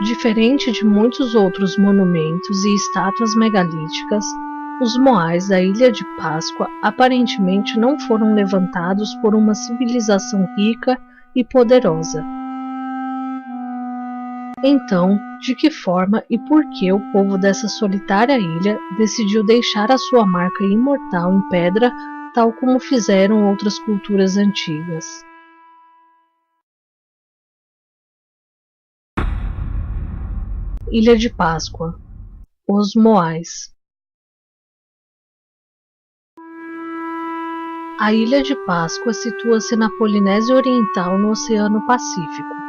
Diferente de muitos outros monumentos e estátuas megalíticas, os moais da Ilha de Páscoa aparentemente não foram levantados por uma civilização rica e poderosa. Então, de que forma e por que o povo dessa solitária ilha decidiu deixar a sua marca imortal em pedra, tal como fizeram outras culturas antigas? Ilha de Páscoa. Os Moais. A Ilha de Páscoa situa-se na Polinésia Oriental, no Oceano Pacífico.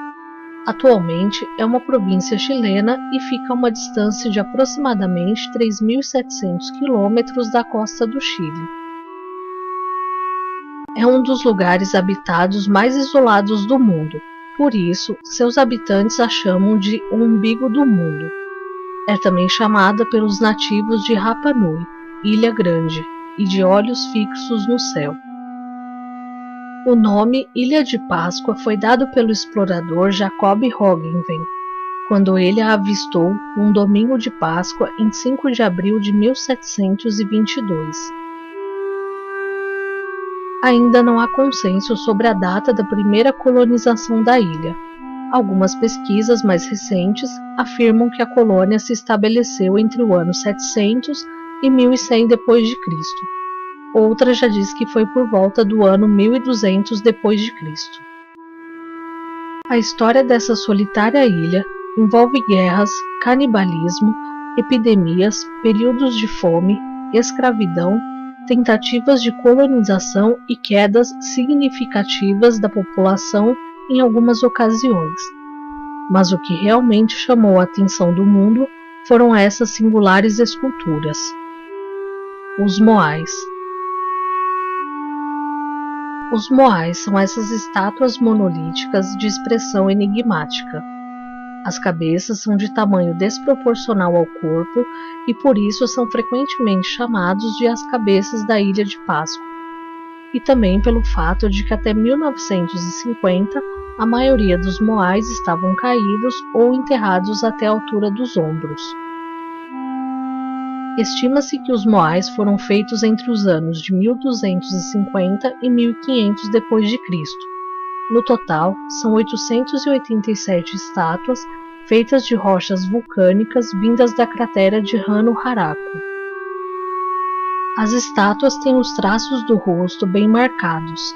Atualmente é uma província chilena e fica a uma distância de aproximadamente 3.700 quilômetros da costa do Chile. É um dos lugares habitados mais isolados do mundo, por isso seus habitantes a chamam de o umbigo do mundo. É também chamada pelos nativos de Rapa Nui, Ilha Grande, e de olhos fixos no céu. O nome Ilha de Páscoa foi dado pelo explorador Jacob Roggeveen, quando ele a avistou num domingo de Páscoa em 5 de abril de 1722. Ainda não há consenso sobre a data da primeira colonização da ilha. Algumas pesquisas mais recentes afirmam que a colônia se estabeleceu entre o ano 700 e 1100 depois de Cristo. Outra já diz que foi por volta do ano 1200 depois de Cristo. A história dessa solitária ilha envolve guerras, canibalismo, epidemias, períodos de fome, escravidão, tentativas de colonização e quedas significativas da população em algumas ocasiões. Mas o que realmente chamou a atenção do mundo foram essas singulares esculturas. Os Moais. Os moais são essas estátuas monolíticas de expressão enigmática. As cabeças são de tamanho desproporcional ao corpo e por isso são frequentemente chamados de as cabeças da Ilha de Páscoa, e também pelo fato de que até 1950 a maioria dos moais estavam caídos ou enterrados até a altura dos ombros. Estima-se que os moais foram feitos entre os anos de 1250 e 1500 depois de Cristo. No total, são 887 estátuas feitas de rochas vulcânicas vindas da cratera de Rano Haraku. As estátuas têm os traços do rosto bem marcados.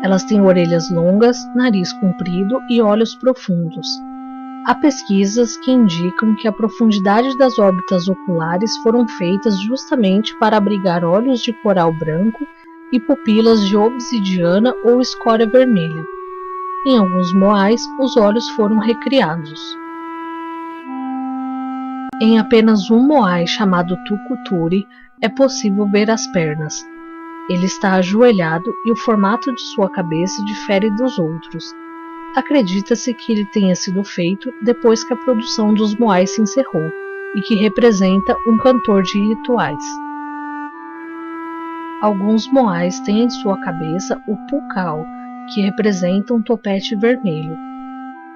Elas têm orelhas longas, nariz comprido e olhos profundos. Há pesquisas que indicam que a profundidade das órbitas oculares foram feitas justamente para abrigar olhos de coral branco e pupilas de obsidiana ou escória vermelha. Em alguns moais, os olhos foram recriados. Em apenas um moai chamado Tucuturi é possível ver as pernas. Ele está ajoelhado e o formato de sua cabeça difere dos outros. Acredita-se que ele tenha sido feito depois que a produção dos moais se encerrou e que representa um cantor de rituais. Alguns moais têm em sua cabeça o pucal, que representa um topete vermelho.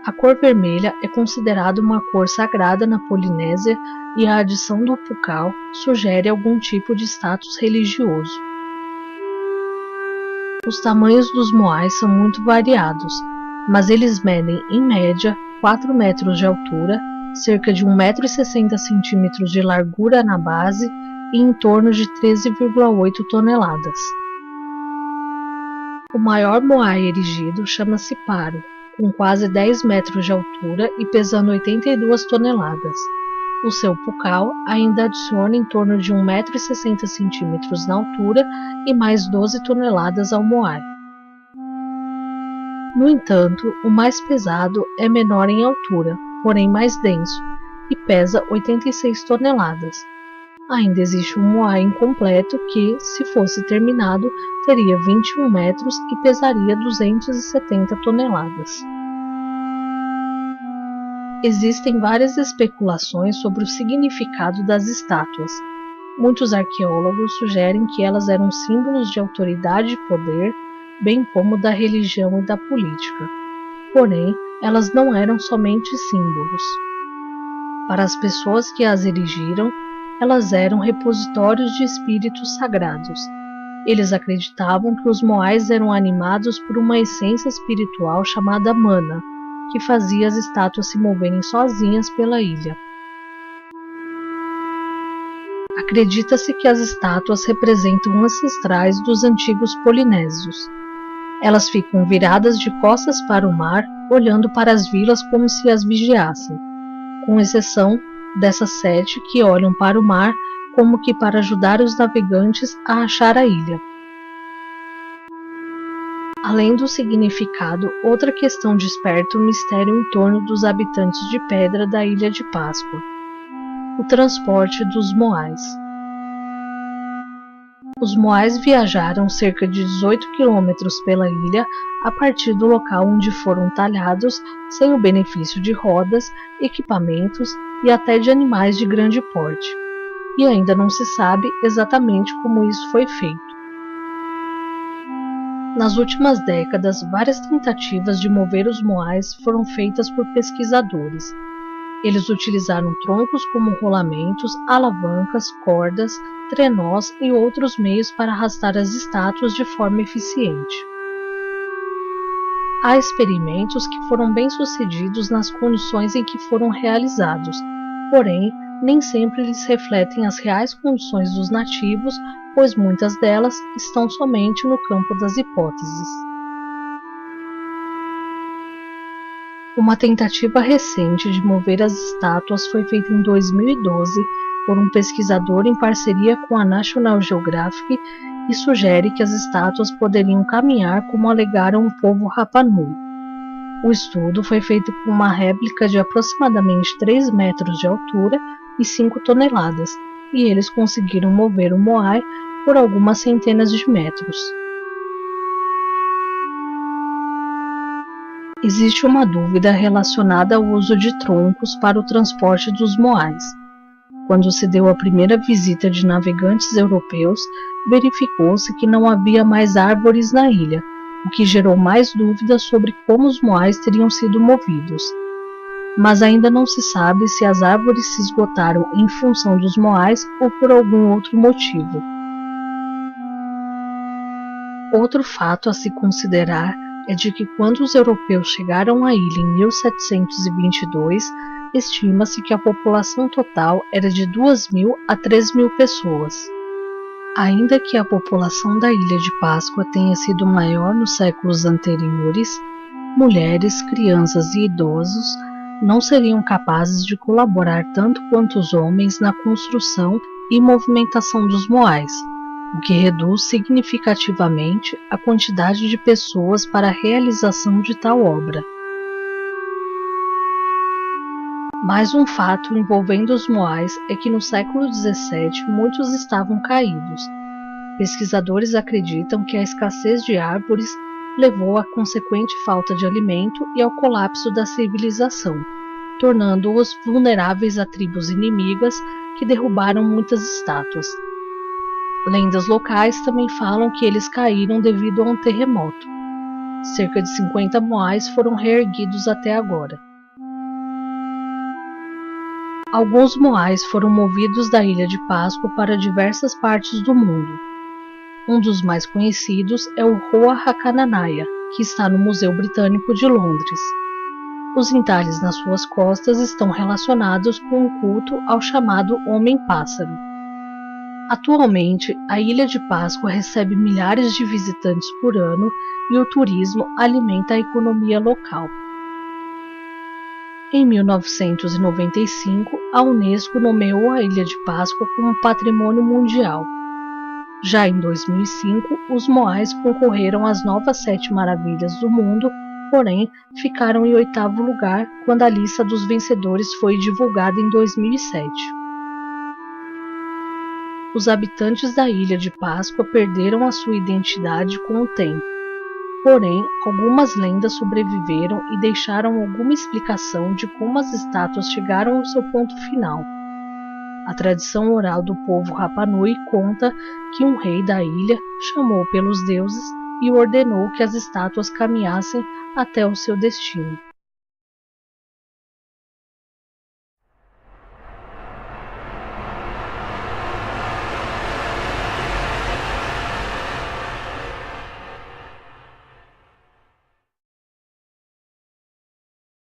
A cor vermelha é considerada uma cor sagrada na Polinésia e a adição do pucal sugere algum tipo de status religioso. Os tamanhos dos moais são muito variados, mas eles medem, em média, 4 metros de altura, cerca de 1,60 m de largura na base e em torno de 13,8 toneladas. O maior moai erigido chama-se Paro, com quase 10 metros de altura e pesando 82 toneladas. O seu pucal ainda adiciona em torno de 1,60 m na altura e mais 12 toneladas ao moai. No entanto, o mais pesado é menor em altura, porém mais denso, e pesa 86 toneladas. Ainda existe um moai incompleto que, se fosse terminado, teria 21 metros e pesaria 270 toneladas. Existem várias especulações sobre o significado das estátuas. Muitos arqueólogos sugerem que elas eram símbolos de autoridade e poder, bem como da religião e da política. Porém, elas não eram somente símbolos. Para as pessoas que as erigiram, elas eram repositórios de espíritos sagrados. Eles acreditavam que os moais eram animados por uma essência espiritual chamada mana, que fazia as estátuas se moverem sozinhas pela ilha. Acredita-se que as estátuas representam ancestrais dos antigos polinésios. Elas ficam viradas de costas para o mar, olhando para as vilas como se as vigiassem, com exceção dessas 7 que olham para o mar como que para ajudar os navegantes a achar a ilha. Além do significado, outra questão desperta o mistério em torno dos habitantes de pedra da Ilha de Páscoa: o transporte dos moais. Os moais viajaram cerca de 18 quilômetros pela ilha a partir do local onde foram talhados, sem o benefício de rodas, equipamentos e até de animais de grande porte. E ainda não se sabe exatamente como isso foi feito. Nas últimas décadas, várias tentativas de mover os moais foram feitas por pesquisadores. Eles utilizaram troncos como rolamentos, alavancas, cordas, trenós e outros meios para arrastar as estátuas de forma eficiente. Há experimentos que foram bem-sucedidos nas condições em que foram realizados, porém, nem sempre eles refletem as reais condições dos nativos, pois muitas delas estão somente no campo das hipóteses. Uma tentativa recente de mover as estátuas foi feita em 2012 por um pesquisador em parceria com a National Geographic e sugere que as estátuas poderiam caminhar como alegaram o povo Rapa Nui. O estudo foi feito com uma réplica de aproximadamente 3 metros de altura e 5 toneladas, e eles conseguiram mover o moai por algumas centenas de metros. Existe uma dúvida relacionada ao uso de troncos para o transporte dos moais. Quando se deu a primeira visita de navegantes europeus, verificou-se que não havia mais árvores na ilha, o que gerou mais dúvidas sobre como os moais teriam sido movidos. Mas ainda não se sabe se as árvores se esgotaram em função dos moais ou por algum outro motivo. Outro fato a se considerar é de que quando os europeus chegaram à ilha em 1722, estima-se que a população total era de 2.000 a 3.000 pessoas. Ainda que a população da Ilha de Páscoa tenha sido maior nos séculos anteriores, mulheres, crianças e idosos não seriam capazes de colaborar tanto quanto os homens na construção e movimentação dos moais, o que reduz significativamente a quantidade de pessoas para a realização de tal obra. Mais um fato envolvendo os moais é que no século XVII muitos estavam caídos. Pesquisadores acreditam que a escassez de árvores levou à consequente falta de alimento e ao colapso da civilização, tornando-os vulneráveis a tribos inimigas que derrubaram muitas estátuas. Lendas locais também falam que eles caíram devido a um terremoto. Cerca de 50 moais foram reerguidos até agora. Alguns moais foram movidos da Ilha de Páscoa para diversas partes do mundo. Um dos mais conhecidos é o Roa Hakananaya, que está no Museu Britânico de Londres. Os entalhes nas suas costas estão relacionados com o culto ao chamado Homem-Pássaro. Atualmente, a Ilha de Páscoa recebe milhares de visitantes por ano e o turismo alimenta a economia local. Em 1995, a Unesco nomeou a Ilha de Páscoa como Patrimônio Mundial. Já em 2005, os moais concorreram às novas 7 maravilhas do mundo, porém ficaram em 8º lugar quando a lista dos vencedores foi divulgada em 2007. Os habitantes da Ilha de Páscoa perderam a sua identidade com o tempo. Porém, algumas lendas sobreviveram e deixaram alguma explicação de como as estátuas chegaram ao seu ponto final. A tradição oral do povo Rapa Nui conta que um rei da ilha chamou pelos deuses e ordenou que as estátuas caminhassem até o seu destino.